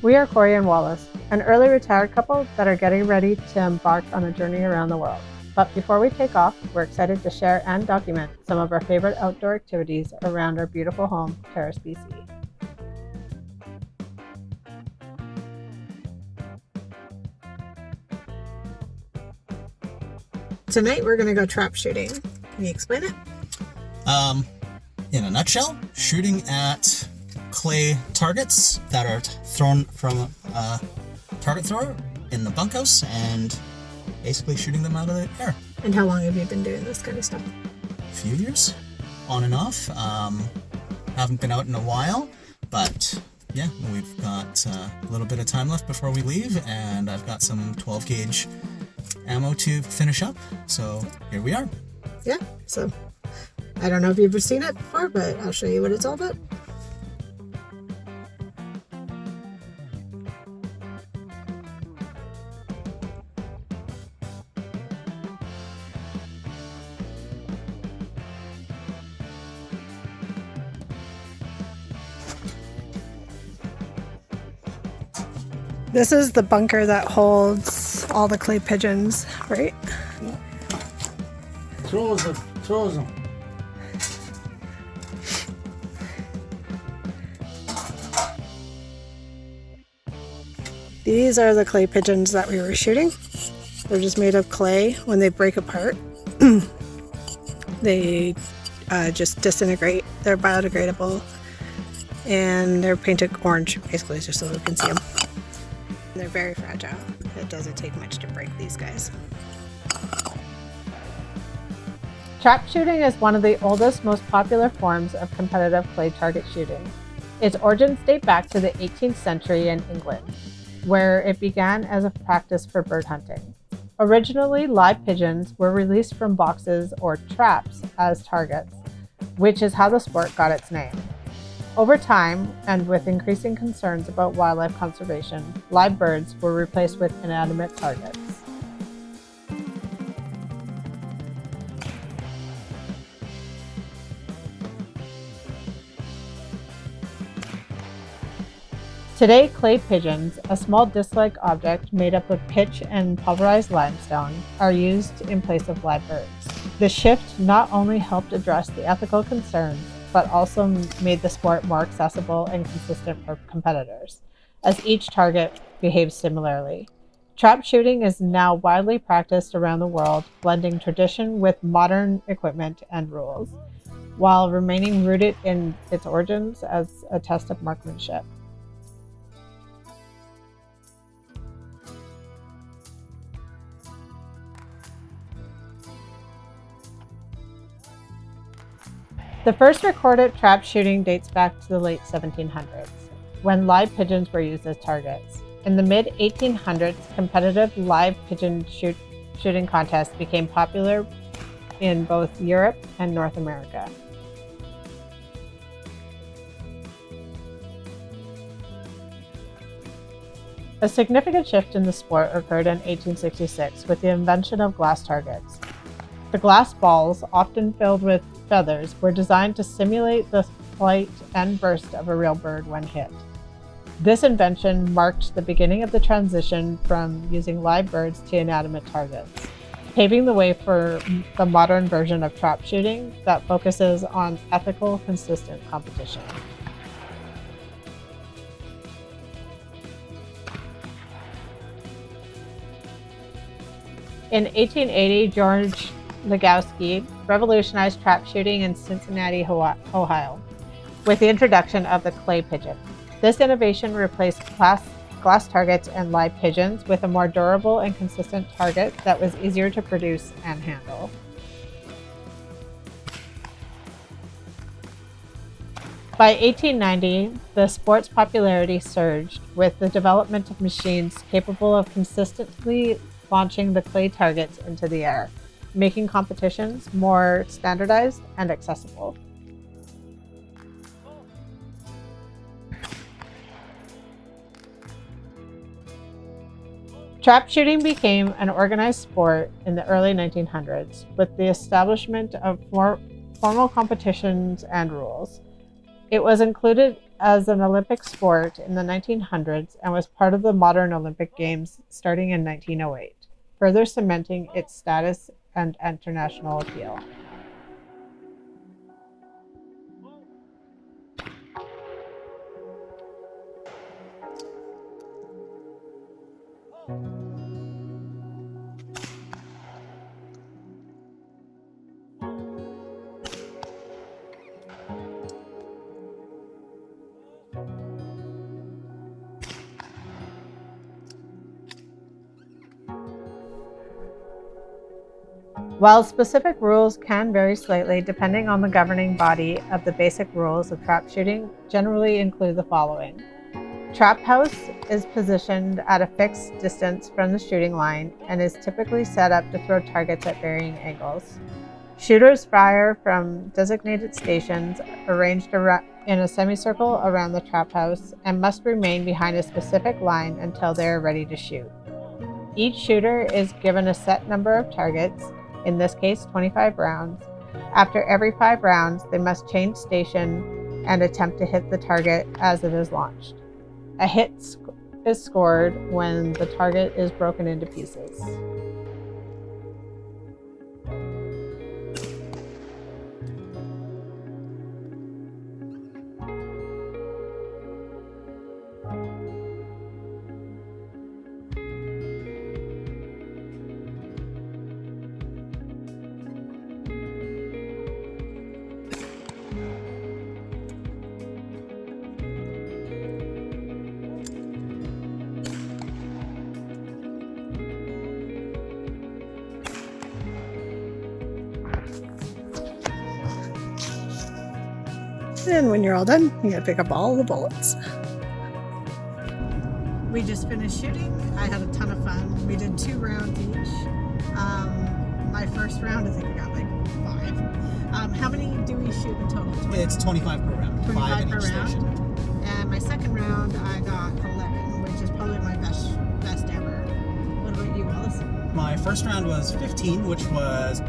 We are Cory and Wallace, an early retired couple that are getting ready to embark on a journey around the world. But before we take off, we're excited to share and document some of our favorite outdoor activities around our beautiful home, Terrace, BC. Tonight we're going to go trap shooting. Can you explain it? In a nutshell, shooting at clay targets that are thrown from a target thrower in the bunkhouse and basically shooting them out of the air. And how long have you been doing this kind of stuff? A few years, on and off. Haven't been out in a while, but yeah, we've got a little bit of time left before we leave, and I've got some 12 gauge ammo to finish up, so here we are. Yeah, so I don't know if you've ever seen it before, but I'll show you what it's all about. This is the bunker that holds all the clay pigeons, right? Throws them. These are the clay pigeons that we were shooting. They're just made of clay. When they break apart, they just disintegrate. They're biodegradable, and they're painted orange, basically, just so we can see them. They're very fragile. It doesn't take much to break these guys. Trap shooting is one of the oldest, most popular forms of competitive clay target shooting. Its origins date back to the 18th century in England, where it began as a practice for bird hunting. Originally, live pigeons were released from boxes or traps as targets, which is how the sport got its name. Over time, and with increasing concerns about wildlife conservation, live birds were replaced with inanimate targets. Today, clay pigeons, a small disc-like object made up of pitch and pulverized limestone, are used in place of live birds. The shift not only helped address the ethical concerns, but also made the sport more accessible and consistent for competitors, as each target behaves similarly. Trap shooting is now widely practiced around the world, blending tradition with modern equipment and rules, while remaining rooted in its origins as a test of marksmanship. The first recorded trap shooting dates back to the late 1700s, when live pigeons were used as targets. In the mid-1800s, competitive live pigeon shooting contests became popular in both Europe and North America. A significant shift in the sport occurred in 1866 with the invention of glass targets. The glass balls, often filled with feathers, were designed to simulate the flight and burst of a real bird when hit. This invention marked the beginning of the transition from using live birds to inanimate targets, paving the way for the modern version of trap shooting that focuses on ethical, consistent competition. In 1880, George Legowski revolutionized trap shooting in Cincinnati, Ohio, with the introduction of the clay pigeon. This innovation replaced glass targets and live pigeons with a more durable and consistent target that was easier to produce and handle. By 1890, the sport's popularity surged with the development of machines capable of consistently launching the clay targets into the air, making competitions more standardized and accessible. Trap shooting became an organized sport in the early 1900s with the establishment of formal competitions and rules. It was included as an Olympic sport in the 1900s and was part of the modern Olympic Games starting in 1908, further cementing its status and international appeal. While specific rules can vary slightly depending on the governing body, of the basic rules of trap shooting generally include the following. Trap house is positioned at a fixed distance from the shooting line and is typically set up to throw targets at varying angles. Shooters fire from designated stations arranged in a semicircle around the trap house and must remain behind a specific line until they are ready to shoot. Each shooter is given a set number of targets, in this case 25 rounds. After every 5 rounds, they must change station and attempt to hit the target as it is launched. A hit is scored when the target is broken into pieces. And when you're all done, you gotta pick up all the bullets. We just finished shooting. I had a ton of fun. We did 2 rounds each. My first round, I think I got like 5. How many do we shoot in total? 20? It's 25 per round. 25 5 in per each round. station. And my second round, I got 11, which is probably my best ever. What about you, Wallace? My first round was 15, which was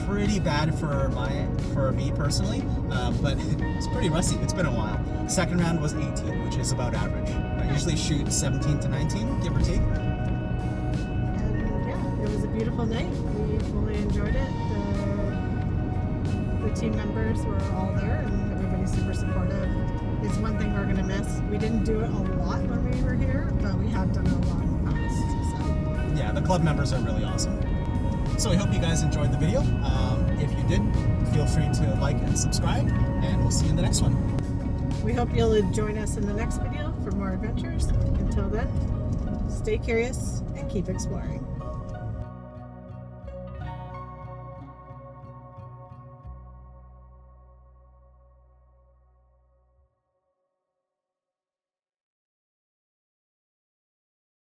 pretty bad for me personally, but it's pretty rusty. It's been a while. Second round was 18, which is about average. I usually shoot 17 to 19, give or take. And yeah, it was a beautiful night. We fully enjoyed it. The team members were all there, and everybody's super supportive. It's one thing we're gonna miss. We didn't do it a lot when we were here, but we have done it a lot in the past. So Yeah, the club members are really awesome. So I hope you guys enjoyed the video. If you did, feel free to like and subscribe, and we'll see you in the next one. we hope you'll join us in the next video for more adventures. Until then, stay curious and keep exploring.